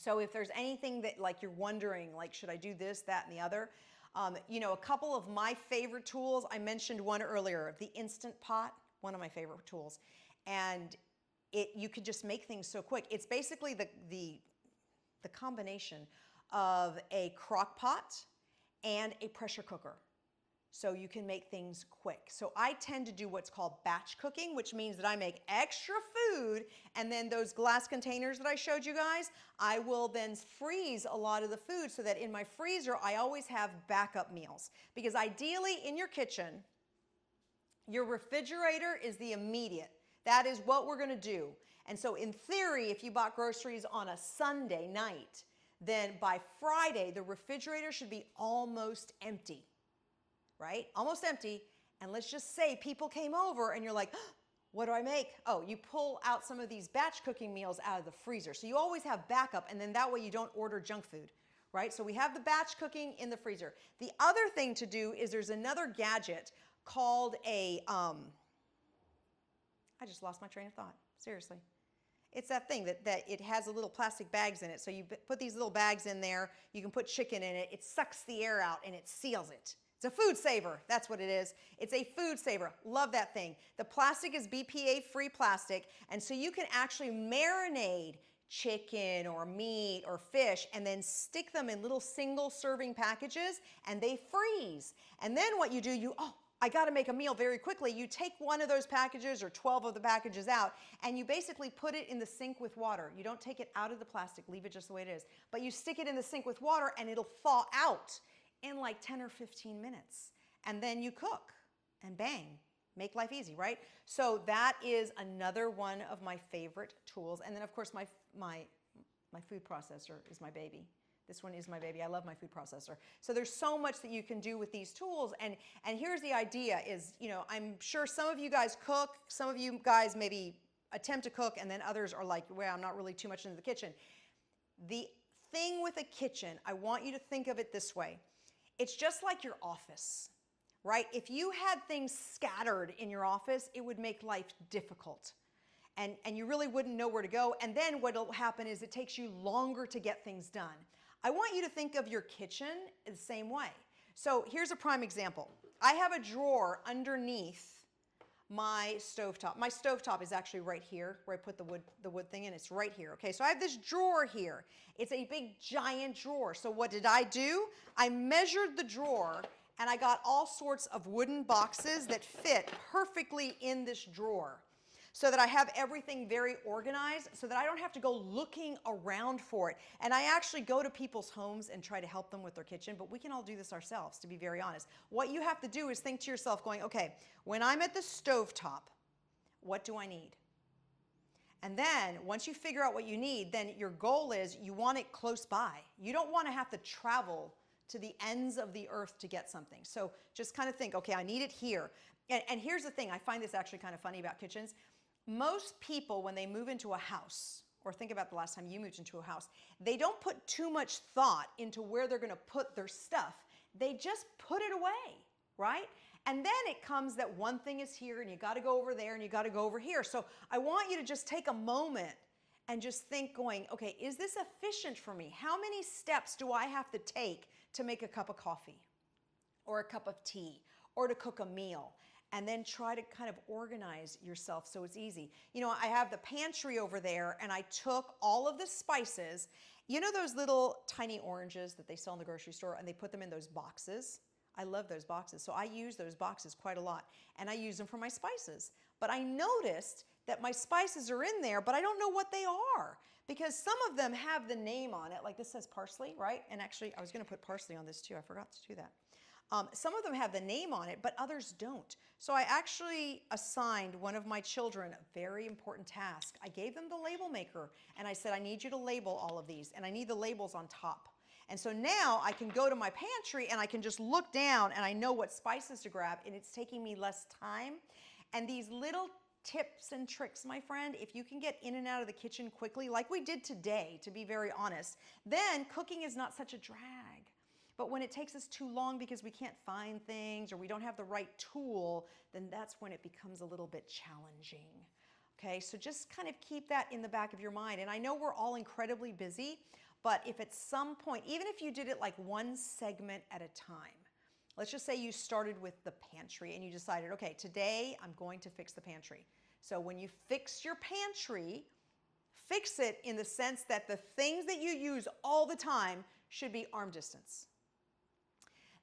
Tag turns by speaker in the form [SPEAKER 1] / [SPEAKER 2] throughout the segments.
[SPEAKER 1] So if there's anything that like you're wondering, like should I do this, that, and the other, a couple of my favorite tools, I mentioned one earlier, the Instant Pot, one of my favorite tools. And you could just make things so quick. It's basically the combination of a crock pot and a pressure cooker. So you can make things quick. So I tend to do what's called batch cooking, which means that I make extra food, and then those glass containers that I showed you guys, I will then freeze a lot of the food so that in my freezer, I always have backup meals. Because ideally in your kitchen, your refrigerator is the immediate. That is what we're gonna do. And so in theory, if you bought groceries on a Sunday night, then by Friday, the refrigerator should be almost empty. Right? Almost empty. And let's just say people came over and you're like, oh, what do I make? Oh, you pull out some of these batch cooking meals out of the freezer. So you always have backup, and then that way you don't order junk food, right? So we have the batch cooking in the freezer. The other thing to do is there's another gadget called I just lost my train of thought, seriously. It's that thing that it has a little plastic bags in it. So you put these little bags in there, you can put chicken in it, it sucks the air out and it seals it. It's a food saver, that's what it is. It's a food saver, love that thing. The plastic is BPA-free plastic, and so you can actually marinate chicken or meat or fish and then stick them in little single serving packages and they freeze. And then what you do, I gotta make a meal very quickly. You take one of those packages or 12 of the packages out and you basically put it in the sink with water. You don't take it out of the plastic, leave it just the way it is. But you stick it in the sink with water and it'll thaw out in like 10 or 15 minutes. And then you cook and bang, make life easy, right? So that is another one of my favorite tools. And then of course my food processor is my baby. This one is my baby. I love my food processor. So there's so much that you can do with these tools. And here's the idea is, I'm sure some of you guys cook, some of you guys maybe attempt to cook, and then others are like, well, I'm not really too much into the kitchen. The thing with a kitchen, I want you to think of it this way. It's just like your office, right? If you had things scattered in your office, it would make life difficult. And you really wouldn't know where to go. And then what'll happen is it takes you longer to get things done. I want you to think of your kitchen the same way. So here's a prime example. I have a drawer underneath my stovetop. My stovetop is actually right here where I put the wood thing in. It's right here. Okay, so I have this drawer here. It's a big giant drawer. So what did I do? I measured the drawer and I got all sorts of wooden boxes that fit perfectly in this drawer so that I have everything very organized so that I don't have to go looking around for it. And I actually go to people's homes and try to help them with their kitchen, but we can all do this ourselves, to be very honest. What you have to do is think to yourself going, okay, when I'm at the stovetop, what do I need? And then once you figure out what you need, then your goal is you want it close by. You don't want to have to travel to the ends of the earth to get something. So just kind of think, okay, I need it here. And here's the thing, I find this actually kind of funny about kitchens. Most people, when they move into a house, or think about the last time you moved into a house, they don't put too much thought into where they're going to put their stuff. They just put it away, right? And then it comes that one thing is here and you got to go over there and you got to go over here. So I want you to just take a moment and just think going, okay, is this efficient for me? How many steps do I have to take to make a cup of coffee or a cup of tea or to cook a meal? And then try to kind of organize yourself so it's easy. I have the pantry over there and I took all of the spices, those little tiny oranges that they sell in the grocery store and they put them in those boxes. I love those boxes. So I use those boxes quite a lot and I use them for my spices. But I noticed that my spices are in there, but I don't know what they are because some of them have the name on it. Like this says parsley, right? And actually I was going to put parsley on this too. I forgot to do that. Some of them have the name on it, but others don't. So I actually assigned one of my children a very important task. I gave them the label maker and I said, I need you to label all of these and I need the labels on top. And so now I can go to my pantry and I can just look down and I know what spices to grab and it's taking me less time. And these little tips and tricks, my friend, if you can get in and out of the kitchen quickly, like we did today, to be very honest, then cooking is not such a drag. But when it takes us too long because we can't find things or we don't have the right tool, then that's when it becomes a little bit challenging. Okay, so just kind of keep that in the back of your mind. And I know we're all incredibly busy, But if at some point, even if you did it like one segment at a time, let's just say you started with the pantry and you decided, okay, today I'm going to fix the pantry. So when you fix your pantry, fix it in the sense that the things that you use all the time should be arm distance.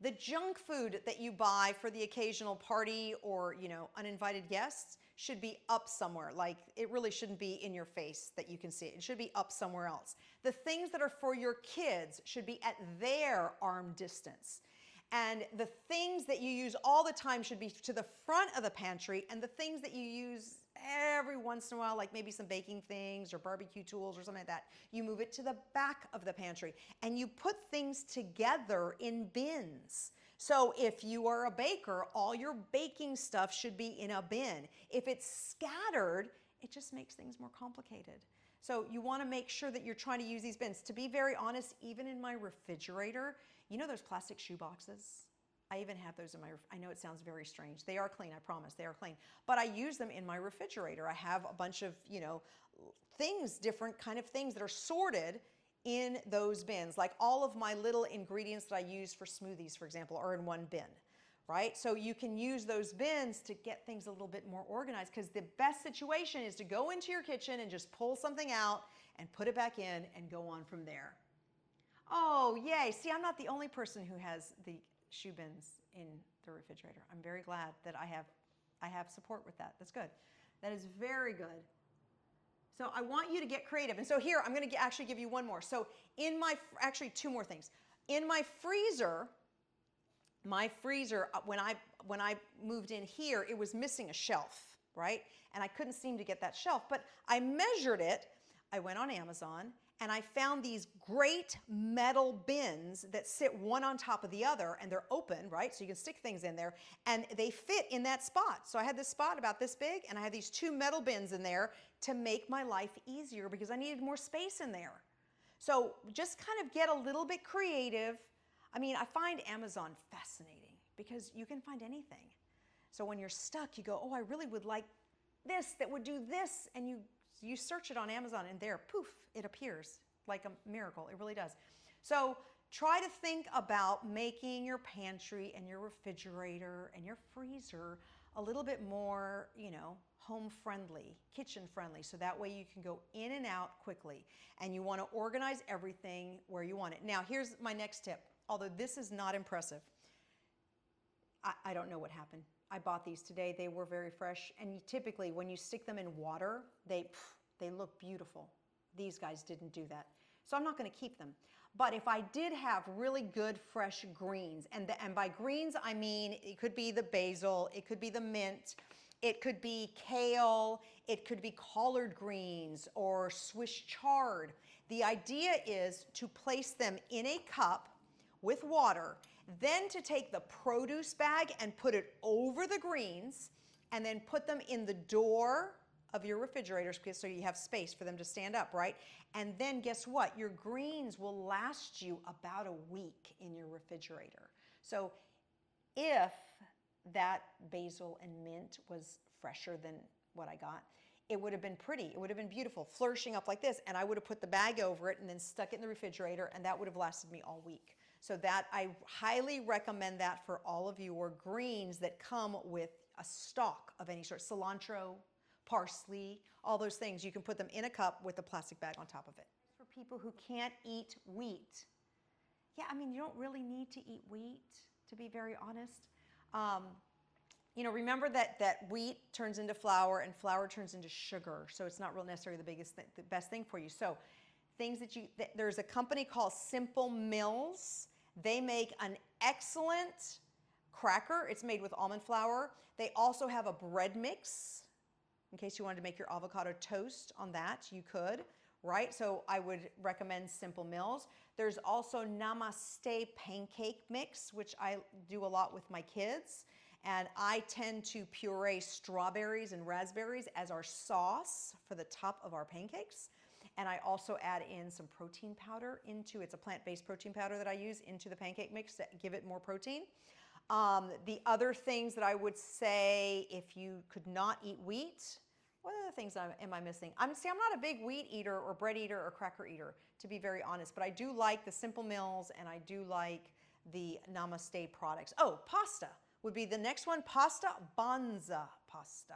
[SPEAKER 1] The junk food that you buy for the occasional party or, uninvited guests should be up somewhere. Like, it really shouldn't be in your face that you can see it. It should be up somewhere else. The things that are for your kids should be at their arm distance. And the things that you use all the time should be to the front of the pantry, and the things that you use every once in a while, like maybe some baking things or barbecue tools or something like that, you move it to the back of the pantry. And you put things together in bins. So if you are a baker, all your baking stuff should be in a bin. If it's scattered, it just makes things more complicated. So you want to make sure that you're trying to use these bins. To be very honest, even in my refrigerator, you know those plastic shoe boxes? I even have those in my, I know it sounds very strange. They are clean, I promise, they are clean. But I use them in my refrigerator. I have a bunch of, things, different kind of things that are sorted in those bins. Like all of my little ingredients that I use for smoothies, for example, are in one bin, right? So you can use those bins to get things a little bit more organized, because the best situation is to go into your kitchen and just pull something out and put it back in and go on from there. Oh, yay. See, I'm not the only person who has the shoe bins in the refrigerator. I'm very glad that I have support with that. That's good. That is very good. So I want you to get creative. And so here, I'm going to actually give you one more. So actually two more things. In my freezer, when I moved in here, it was missing a shelf, right? And I couldn't seem to get that shelf, but I measured it. I went on Amazon and I found these great metal bins that sit one on top of the other, and they're open, right? So you can stick things in there, and they fit in that spot. So I had this spot about this big, and I had these two metal bins in there to make my life easier because I needed more space in there. So just kind of get a little bit creative. I mean, I find Amazon fascinating because you can find anything. So when you're stuck, you go, oh, I really would like this that would do this, and you search it on Amazon, and there, poof, it appears like a miracle. It really does. So try to think about making your pantry and your refrigerator and your freezer a little bit more, home friendly, kitchen friendly, so that way you can go in and out quickly. And you want to organize everything where you want it. Now, here's my next tip. Although this is not impressive, I don't know what happened. I bought these today. They were very fresh. And typically, when you stick them in water, they look beautiful. These guys didn't do that. So I'm not going to keep them. But if I did have really good fresh greens, and by greens I mean it could be the basil, it could be the mint, it could be kale, it could be collard greens or Swiss chard. The idea is to place them in a cup with water, then to take the produce bag and put it over the greens, and then put them in the door of your refrigerators, so you have space for them to stand up, right? And then guess what? Your greens will last you about a week in your refrigerator. So if that basil and mint was fresher than what I got, it would have been pretty. It would have been beautiful, flourishing up like this, and I would have put the bag over it and then stuck it in the refrigerator, and that would have lasted me all week. So that, I highly recommend that for all of your greens that come with a stalk of any sort. Cilantro, parsley, all those things. You can put them in a cup with a plastic bag on top of it. For people who can't eat wheat, yeah, I mean, you don't really need to eat wheat, to be very honest. Remember that wheat turns into flour and flour turns into sugar, so it's not real necessarily the best thing for you. So things there's a company called Simple Mills. They make an excellent cracker. It's made with almond flour. They also have a bread mix. In case you wanted to make your avocado toast on that, you could, right? So I would recommend Simple Mills. There's also Namaste pancake mix, which I do a lot with my kids. And I tend to puree strawberries and raspberries as our sauce for the top of our pancakes. And I also add in some protein powder it's a plant-based protein powder that I use into the pancake mix to give it more protein. The other things that I would say, if you could not eat wheat, What other things am I missing? I'm not a big wheat eater or bread eater or cracker eater, to be very honest, but I do like the Simple Mills and I do like the Namaste products. Oh, pasta would be the next one. Pasta, Banza pasta.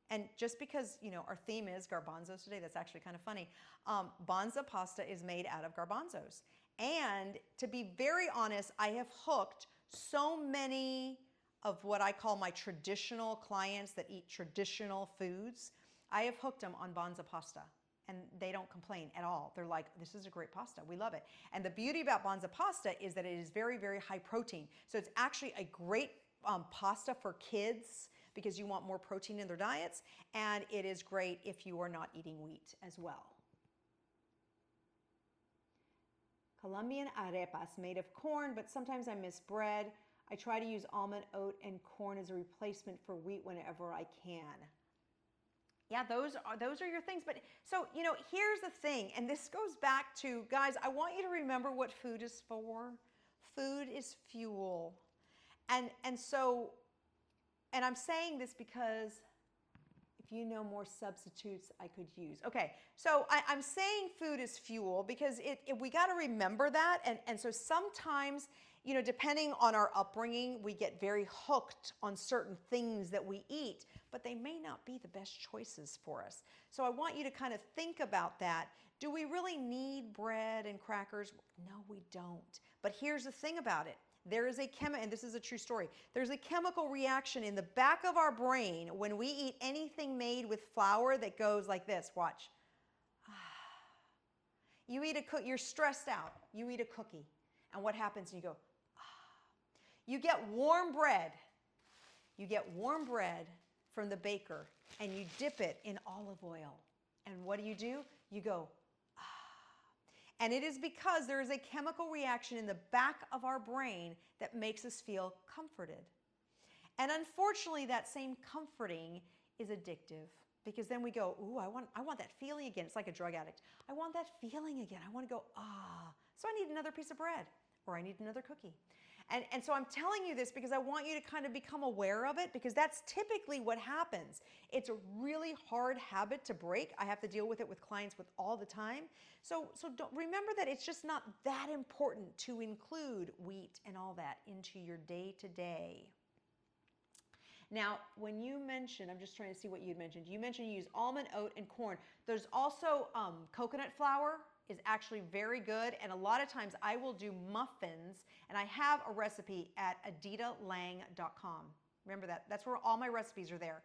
[SPEAKER 1] And just because, you know, our theme is garbanzos today, that's actually kind of funny. Banza pasta is made out of garbanzos. And to be very honest, I have hooked so many of what I call my traditional clients that eat traditional foods. I have hooked them on Banza pasta and they don't complain at all. They're like, this is a great pasta, we love it. And the beauty about Banza pasta is that it is very, very high protein. So it's actually a great pasta for kids because you want more protein in their diets, and it is great if you are not eating wheat as well. Colombian arepas made of corn, but sometimes I miss bread. I try to use almond, oat, and corn as a replacement for wheat whenever I can. Yeah, those are your things. But so, you know, here's the thing, and this goes back to, guys, I want you to remember what food is for. Food is fuel. And I'm saying this because if you know more substitutes I could use. Okay, so I'm saying food is fuel because we got to remember that. And so sometimes, you know, depending on our upbringing, we get very hooked on certain things that we eat, but they may not be the best choices for us. So I want you to kind of think about that. Do we really need bread and crackers? No, we don't. But here's the thing about it. There is and this is a true story, there's a chemical reaction in the back of our brain when we eat anything made with flour that goes like this. Watch. You eat you're stressed out. You eat a cookie. And what happens? You go, you get warm bread. You get warm bread from the baker and you dip it in olive oil. And what do? You go, and it is because there is a chemical reaction in the back of our brain that makes us feel comforted. And unfortunately, that same comforting is addictive because then we go, ooh, I want that feeling again. It's like a drug addict. I want that feeling again. I want to go, so I need another piece of bread or I need another cookie. And so I'm telling you this because I want you to kind of become aware of it because that's typically what happens. It's a really hard habit to break. I have to deal with it with clients all the time. So don't remember that it's just not that important to include wheat and all that into your day-to-day. Now, when you mentioned, I'm just trying to see what you mentioned. You mentioned you use almond, oat, and corn. There's also coconut flour is actually very good. And a lot of times I will do muffins and I have a recipe at aditalang.com. Remember that. That's where all my recipes are there.